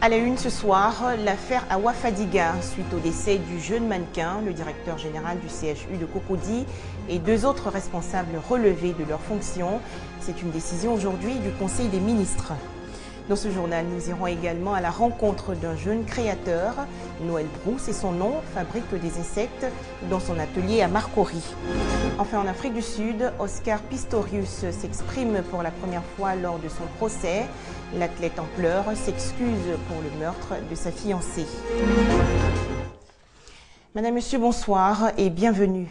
À la une ce soir, l'affaire Awa Fadiga, suite au décès du jeune mannequin, le directeur général du CHU de Cocody et deux autres responsables relevés de leurs fonctions. C'est une décision aujourd'hui du Conseil des ministres. Dans ce journal, nous irons également à la rencontre d'un jeune créateur. Noël Brou, c'est son nom, fabrique des insectes dans son atelier à Marcory. Enfin, en Afrique du Sud, Oscar Pistorius s'exprime pour la première fois lors de son procès. L'athlète en pleurs s'excuse pour le meurtre de sa fiancée. Madame, Monsieur, bonsoir et bienvenue.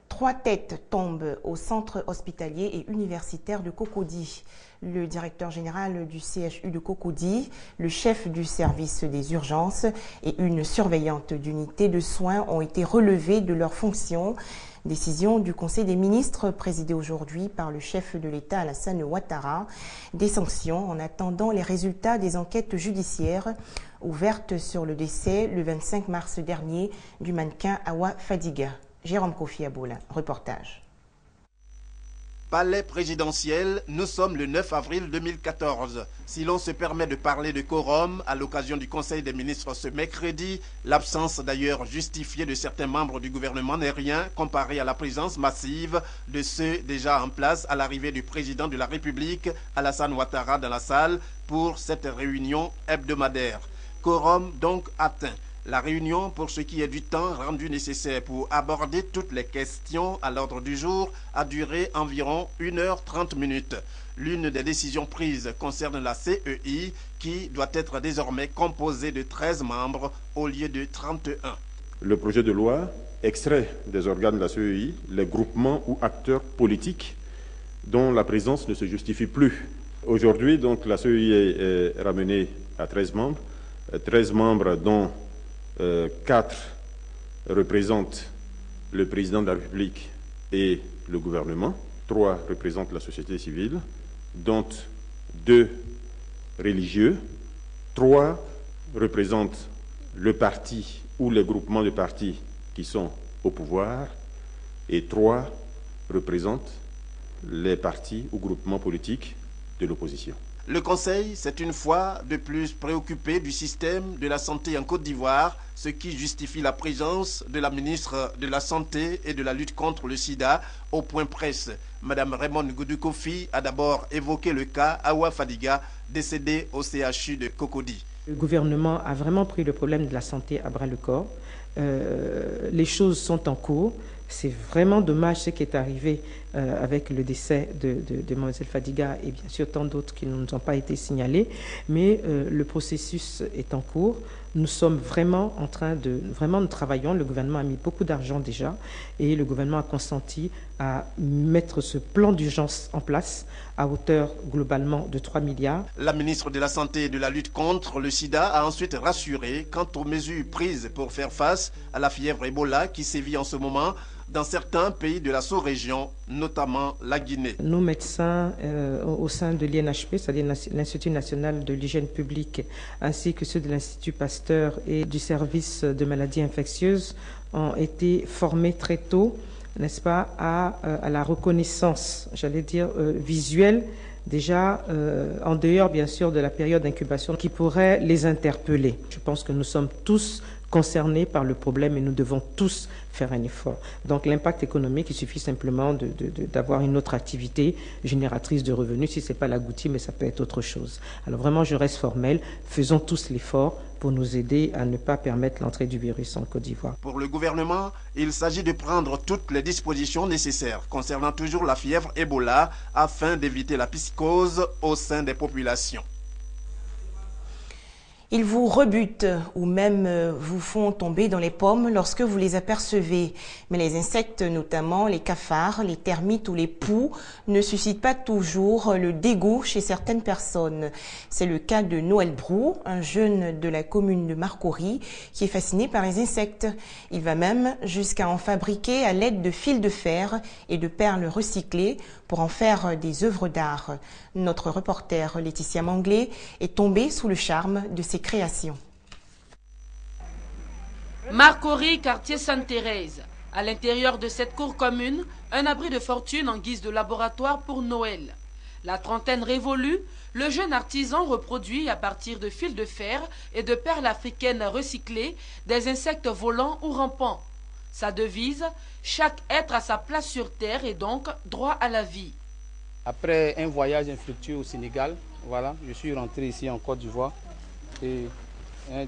3 têtes tombent au centre hospitalier et universitaire de Cocody. Le directeur général du CHU de Cocody, le chef du service des urgences et une surveillante d'unité de soins ont été relevés de leurs fonctions. Décision du Conseil des ministres présidée aujourd'hui par le chef de l'État Alassane Ouattara. Des sanctions en attendant les résultats des enquêtes judiciaires ouvertes sur le décès le 25 mars dernier du mannequin Awa Fadiga. Jérôme Kofi Aboula, reportage. Palais présidentiel, nous sommes le 9 avril 2014. Si l'on se permet de parler de quorum à l'occasion du Conseil des ministres ce mercredi, l'absence d'ailleurs justifiée de certains membres du gouvernement n'est rien comparé à la présence massive de ceux déjà en place à l'arrivée du président de la République, Alassane Ouattara, dans la salle pour cette réunion hebdomadaire. Quorum donc atteint. La réunion, pour ce qui est du temps rendu nécessaire pour aborder toutes les questions à l'ordre du jour, a duré environ 1h30. L'une des décisions prises concerne la CEI qui doit être désormais composée de 13 membres au lieu de 31. Le projet de loi extrait des organes de la CEI les groupements ou acteurs politiques dont la présence ne se justifie plus. Aujourd'hui, donc, la CEI est ramenée à 13 membres, 13 membres dont 4 représentent le président de la République et le gouvernement, 3 représentent la société civile, dont 2 religieux, 3 représentent le parti ou les groupements de partis qui sont au pouvoir et 3 représentent les partis ou groupements politiques de l'opposition. Le Conseil s'est une fois de plus préoccupé du système de la santé en Côte d'Ivoire, ce qui justifie la présence de la ministre de la Santé et de la lutte contre le sida au point presse. Madame Raymond Goudou Kofi a d'abord évoqué le cas Awa Fadiga, décédé au CHU de Cocody. Le gouvernement a vraiment pris le problème de la santé à bras-le-corps. Les choses sont en cours. C'est vraiment dommage ce qui est arrivé avec le décès de Mlle Fadiga et bien sûr tant d'autres qui ne nous ont pas été signalés. Mais le processus est en cours. Nous sommes vraiment en train de... Vraiment, nous travaillons. Le gouvernement a mis beaucoup d'argent déjà et le gouvernement a consenti à mettre ce plan d'urgence en place à hauteur globalement de 3 milliards. La ministre de la Santé et de la lutte contre le sida a ensuite rassuré quant aux mesures prises pour faire face à la fièvre Ebola qui sévit en ce moment dans certains pays de la sous-région, notamment la Guinée. Nos médecins au sein de l'INHP, c'est-à-dire l'Institut national de l'hygiène publique, ainsi que ceux de l'Institut Pasteur et du service de maladies infectieuses, ont été formés très tôt, n'est-ce pas, à la reconnaissance, j'allais dire, visuelle, déjà en dehors, bien sûr, de la période d'incubation qui pourrait les interpeller. Je pense que nous sommes tous concernés par le problème et nous devons tous faire un effort. Donc l'impact économique, il suffit simplement d'avoir une autre activité génératrice de revenus. Si ce n'est pas la gouttille, mais ça peut être autre chose. Alors vraiment, je reste formel. Faisons tous l'effort pour nous aider à ne pas permettre l'entrée du virus en Côte d'Ivoire. Pour le gouvernement, il s'agit de prendre toutes les dispositions nécessaires concernant toujours la fièvre Ebola afin d'éviter la psychose au sein des populations. Ils vous rebutent ou même vous font tomber dans les pommes lorsque vous les apercevez. Mais les insectes, notamment les cafards, les termites ou les poux, ne suscitent pas toujours le dégoût chez certaines personnes. C'est le cas de Noël Brou, un jeune de la commune de Marcory, qui est fasciné par les insectes. Il va même jusqu'à en fabriquer à l'aide de fils de fer et de perles recyclées pour en faire des œuvres d'art. Notre reporter Laetitia Manglé est tombée sous le charme de ses créations. Marcory, quartier Sainte-Thérèse. À l'intérieur de cette cour commune, un abri de fortune en guise de laboratoire pour Noël. La trentaine révolue, le jeune artisan reproduit à partir de fils de fer et de perles africaines recyclées des insectes volants ou rampants. Sa devise, chaque être a sa place sur terre et donc droit à la vie. Après un voyage infructueux au Sénégal, voilà, je suis rentré ici en Côte d'Ivoire et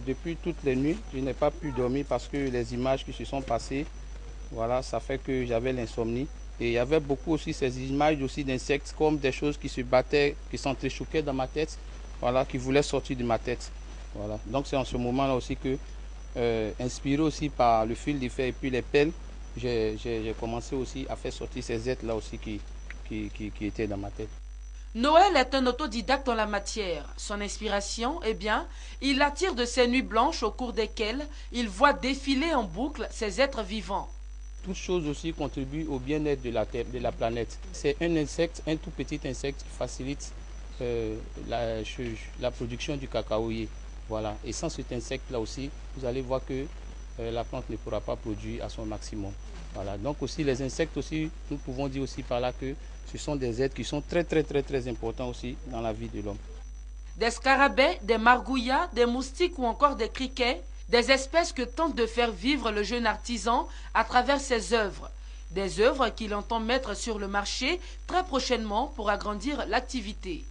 depuis toutes les nuits, je n'ai pas pu dormir parce que les images qui se sont passées, voilà, ça fait que j'avais l'insomnie. Et il y avait beaucoup aussi ces images aussi d'insectes comme des choses qui se battaient, qui s'entrechoquaient dans ma tête, voilà, qui voulaient sortir de ma tête. Voilà. Donc c'est en ce moment-là aussi que, inspiré aussi par le fil de fer et puis les pelles, j'ai commencé aussi à faire sortir ces êtres-là aussi qui étaient dans ma tête. Noël est un autodidacte en la matière. Son inspiration, eh bien, il l'attire de ces nuits blanches au cours desquelles il voit défiler en boucle ces êtres vivants. Toute chose aussi contribue au bien-être de la Terre, de la planète. C'est un insecte, un tout petit insecte qui facilite la production du cacaoyer. Voilà. Et sans cet insecte-là aussi, vous allez voir que la plante ne pourra pas produire à son maximum. Voilà. Donc aussi les insectes aussi, nous pouvons dire aussi par là que ce sont des êtres qui sont très importants aussi dans la vie de l'homme. Des scarabées, des margouillas, des moustiques ou encore des criquets, des espèces que tente de faire vivre le jeune artisan à travers ses œuvres. Des œuvres qu'il entend mettre sur le marché très prochainement pour agrandir l'activité.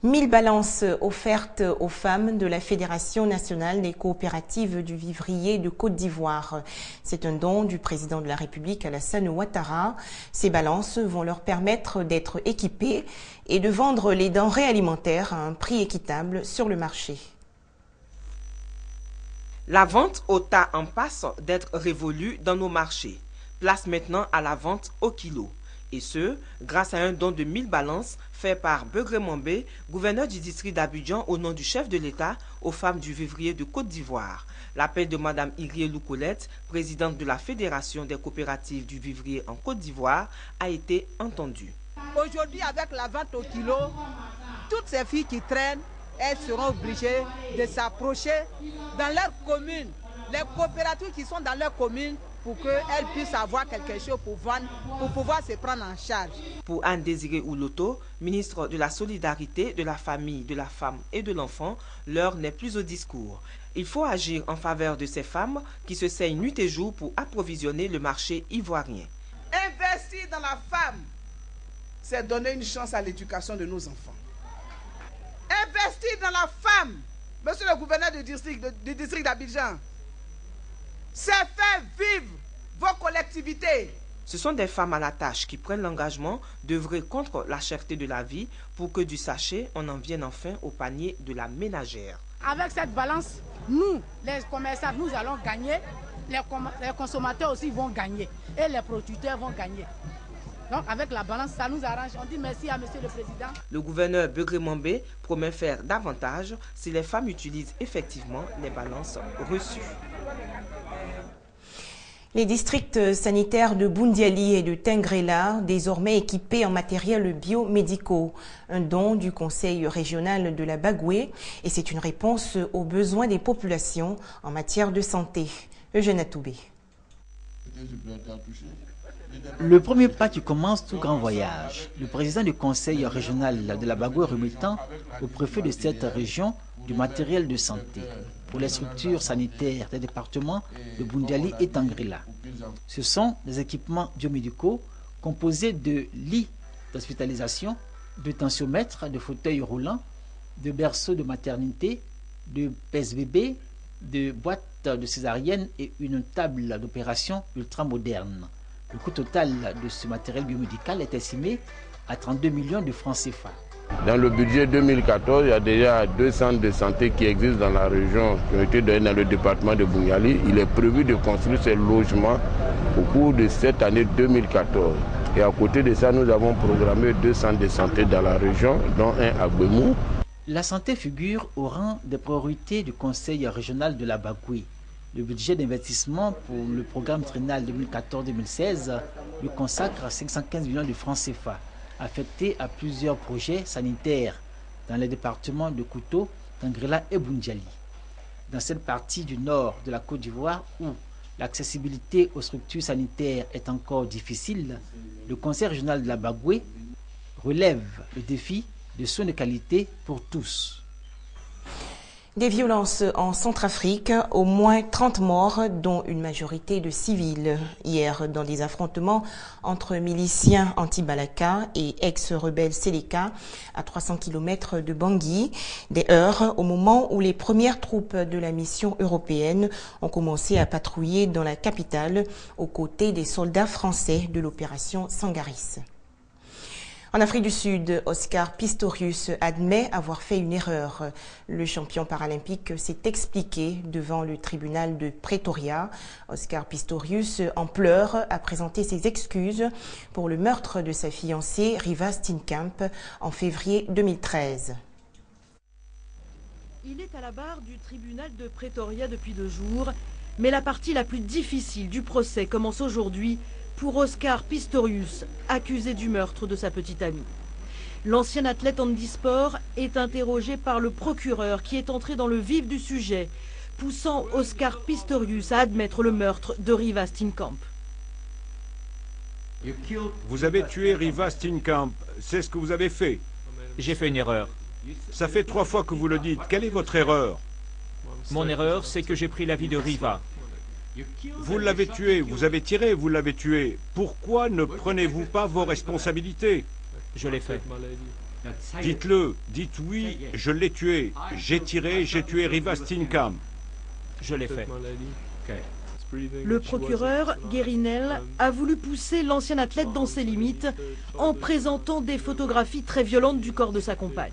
1000 balances offertes aux femmes de la Fédération nationale des coopératives du vivrier de Côte d'Ivoire. C'est un don du président de la République, Alassane Ouattara. Ces balances vont leur permettre d'être équipées et de vendre les denrées alimentaires à un prix équitable sur le marché. La vente au tas en passe d'être révolue dans nos marchés. Place maintenant à la vente au kilo. Et ce, grâce à un don de 1000 balances fait par Begré Mambé, gouverneur du district d'Abidjan au nom du chef de l'État aux femmes du vivrier de Côte d'Ivoire. L'appel de Mme Irielou Colette, présidente de la Fédération des coopératives du vivrier en Côte d'Ivoire, a été entendu. Aujourd'hui, avec la vente au kilo, toutes ces filles qui traînent, elles seront obligées de s'approcher dans leur commune, les coopératives qui sont dans leur commune, pour qu'elles puissent avoir quelque chose pour vendre, pour pouvoir se prendre en charge. Pour Anne-Désirée Ouloto, ministre de la Solidarité, de la Famille, de la Femme et de l'Enfant, l'heure n'est plus au discours. Il faut agir en faveur de ces femmes qui se saignent nuit et jour pour approvisionner le marché ivoirien. Investir dans la femme, c'est donner une chance à l'éducation de nos enfants. Investir dans la femme, monsieur le gouverneur du district d'Abidjan, c'est faire vivre vos collectivités. Ce sont des femmes à la tâche qui prennent l'engagement d'œuvrer contre la cherté de la vie pour que du sachet, on en vienne enfin au panier de la ménagère. Avec cette balance, nous, les commerçants, nous allons gagner, les consommateurs aussi vont gagner et les producteurs vont gagner. Donc avec la balance, ça nous arrange. On dit merci à Monsieur le Président. Le gouverneur Begré Mambé promet faire davantage si les femmes utilisent effectivement les balances reçues. Les districts sanitaires de Boundiali et de Tengrela, désormais équipés en matériel biomédicaux. Un don du Conseil régional de la Bagoué et c'est une réponse aux besoins des populations en matière de santé. Eugène Atoubé. Le premier pas qui commence tout grand voyage. Le président du conseil régional de la Bagoué remettant au préfet de cette région du matériel de santé pour les structures sanitaires des départements de Boundiali et Tengrela. Ce sont des équipements biomédicaux composés de lits d'hospitalisation, de tensiomètres, de fauteuils roulants, de berceaux de maternité, de pèse-bébé, de boîtes de césarienne et une table d'opération ultramoderne. Le coût total de ce matériel biomédical est estimé à 32 millions de francs CFA. Dans le budget 2014, il y a déjà 2 centres de santé qui existent dans la région, qui ont été donnés dans le département de Boundiali. Il est prévu de construire ces logements au cours de cette année 2014. Et à côté de ça, nous avons programmé 2 centres de santé dans la région, dont un à Gbemou. La santé figure au rang des priorités du Conseil régional de la Bagoué. Le budget d'investissement pour le programme triennal 2014-2016 lui consacre 515 millions de francs CFA, affectés à plusieurs projets sanitaires dans les départements de Kouto, Tengrela et Boundiali. Dans cette partie du nord de la Côte d'Ivoire où l'accessibilité aux structures sanitaires est encore difficile, le Conseil régional de la Bagoué relève le défi de soins de qualité pour tous. Des violences en Centrafrique, au moins 30 morts, dont une majorité de civils. Hier, dans des affrontements entre miliciens anti-Balaka et ex-rebelles Seleka, à 300 km de Bangui, des heurts au moment où les premières troupes de la mission européenne ont commencé à patrouiller dans la capitale, aux côtés des soldats français de l'opération Sangaris. En Afrique du Sud, Oscar Pistorius admet avoir fait une erreur. Le champion paralympique s'est expliqué devant le tribunal de Pretoria. Oscar Pistorius, en pleurs, a présenté ses excuses pour le meurtre de sa fiancée Riva Steenkamp en février 2013. Il est à la barre du tribunal de Pretoria depuis 2 jours, mais la partie la plus difficile du procès commence aujourd'hui pour Oscar Pistorius, accusé du meurtre de sa petite amie. L'ancien athlète handisport est interrogé par le procureur qui est entré dans le vif du sujet, poussant Oscar Pistorius à admettre le meurtre de Riva Steenkamp. Vous avez tué Riva Steenkamp, c'est ce que vous avez fait. J'ai fait une erreur. Ça fait 3 fois que vous le dites. Quelle est votre erreur? Mon erreur, c'est que j'ai pris la vie de Riva. Vous l'avez tué, vous avez tiré, vous l'avez tué. Pourquoi ne prenez-vous pas vos responsabilités? Je l'ai fait. Dites-le, dites oui, je l'ai tué. J'ai tiré, j'ai tué Riva Steenkamp. Je l'ai fait. Le procureur, Guérinel, a voulu pousser l'ancien athlète dans ses limites en présentant des photographies très violentes du corps de sa compagne.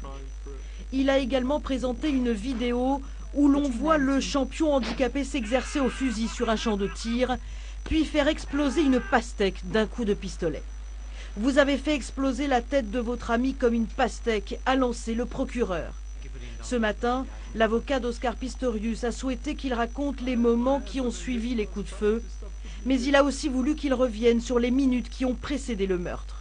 Il a également présenté une vidéo où l'on voit le champion handicapé s'exercer au fusil sur un champ de tir, puis faire exploser une pastèque d'un coup de pistolet. Vous avez fait exploser la tête de votre ami comme une pastèque, a lancé le procureur. Ce matin, l'avocat d'Oscar Pistorius a souhaité qu'il raconte les moments qui ont suivi les coups de feu, mais il a aussi voulu qu'il revienne sur les minutes qui ont précédé le meurtre.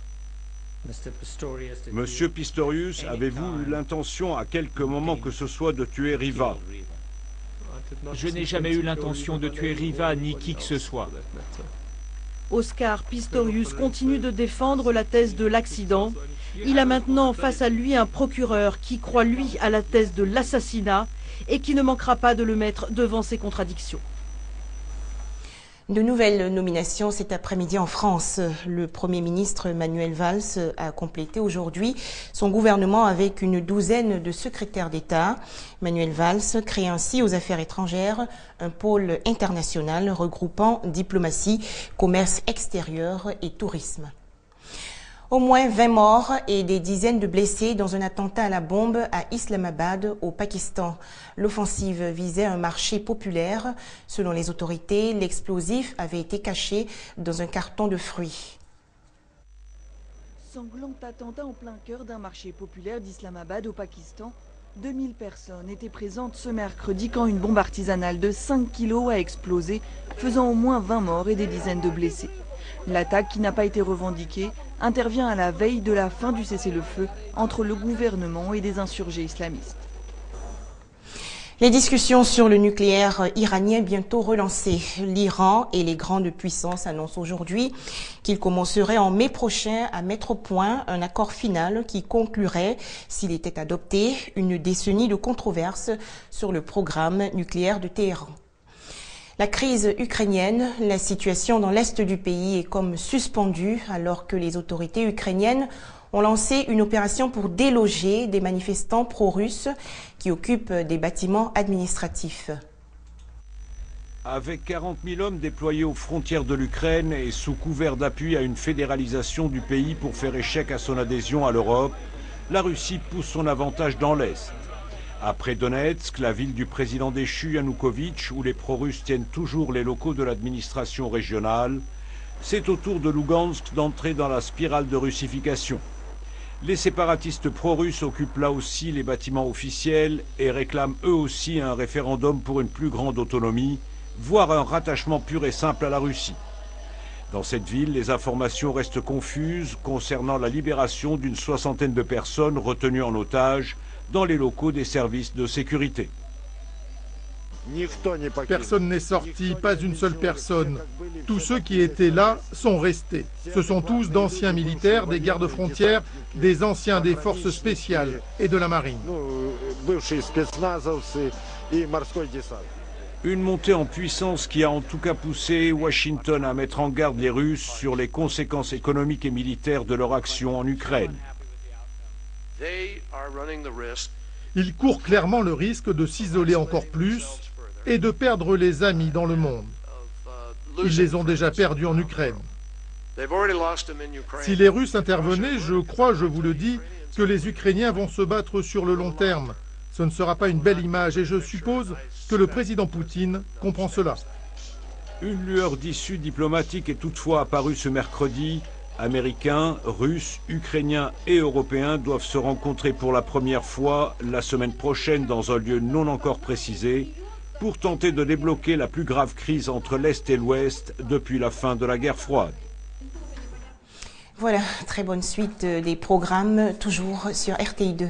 Monsieur Pistorius, avez-vous eu l'intention à quelque moment que ce soit de tuer Riva? Je n'ai jamais eu l'intention de tuer Riva ni qui que ce soit. Oscar Pistorius continue de défendre la thèse de l'accident. Il a maintenant face à lui un procureur qui croit lui à la thèse de l'assassinat et qui ne manquera pas de le mettre devant ses contradictions. De nouvelles nominations cet après-midi en France. Le Premier ministre Manuel Valls a complété aujourd'hui son gouvernement avec une douzaine de secrétaires d'État. Manuel Valls crée ainsi aux affaires étrangères un pôle international regroupant diplomatie, commerce extérieur et tourisme. Au moins 20 morts et des dizaines de blessés dans un attentat à la bombe à Islamabad, au Pakistan. L'offensive visait un marché populaire. Selon les autorités, l'explosif avait été caché dans un carton de fruits. Sanglant attentat en plein cœur d'un marché populaire d'Islamabad au Pakistan. 2000 personnes étaient présentes ce mercredi quand une bombe artisanale de 5 kilos a explosé, faisant au moins 20 morts et des dizaines de blessés. L'attaque, qui n'a pas été revendiquée, intervient à la veille de la fin du cessez-le-feu entre le gouvernement et des insurgés islamistes. Les discussions sur le nucléaire iranien bientôt relancées. L'Iran et les grandes puissances annoncent aujourd'hui qu'ils commenceraient en mai prochain à mettre au point un accord final qui conclurait, s'il était adopté, une décennie de controverses sur le programme nucléaire de Téhéran. La crise ukrainienne, la situation dans l'est du pays est comme suspendue alors que les autorités ukrainiennes ont lancé une opération pour déloger des manifestants pro-russes qui occupent des bâtiments administratifs. Avec 40 000 hommes déployés aux frontières de l'Ukraine et sous couvert d'appui à une fédéralisation du pays pour faire échec à son adhésion à l'Europe, la Russie pousse son avantage dans l'Est. Après Donetsk, la ville du président déchu Yanukovych, où les pro-russes tiennent toujours les locaux de l'administration régionale, c'est au tour de Lugansk d'entrer dans la spirale de russification. Les séparatistes pro-russes occupent là aussi les bâtiments officiels et réclament eux aussi un référendum pour une plus grande autonomie, voire un rattachement pur et simple à la Russie. Dans cette ville, les informations restent confuses concernant la libération d'une soixantaine de personnes retenues en otage dans les locaux des services de sécurité. Personne n'est sorti, pas une seule personne. Tous ceux qui étaient là sont restés. Ce sont tous d'anciens militaires, des gardes-frontières, des anciens des forces spéciales et de la marine. Une montée en puissance qui a en tout cas poussé Washington à mettre en garde les Russes sur les conséquences économiques et militaires de leur action en Ukraine. Ils courent clairement le risque de s'isoler encore plus et de perdre les amis dans le monde. Ils les ont déjà perdus en Ukraine. Si les Russes intervenaient, je crois, je vous le dis, que les Ukrainiens vont se battre sur le long terme. Ce ne sera pas une belle image et je suppose que le président Poutine comprend cela. Une lueur d'issue diplomatique est toutefois apparue ce mercredi. Américains, Russes, Ukrainiens et Européens doivent se rencontrer pour la première fois la semaine prochaine dans un lieu non encore précisé pour tenter de débloquer la plus grave crise entre l'Est et l'Ouest depuis la fin de la guerre froide. Voilà, très bonne suite des programmes, toujours sur RTI2.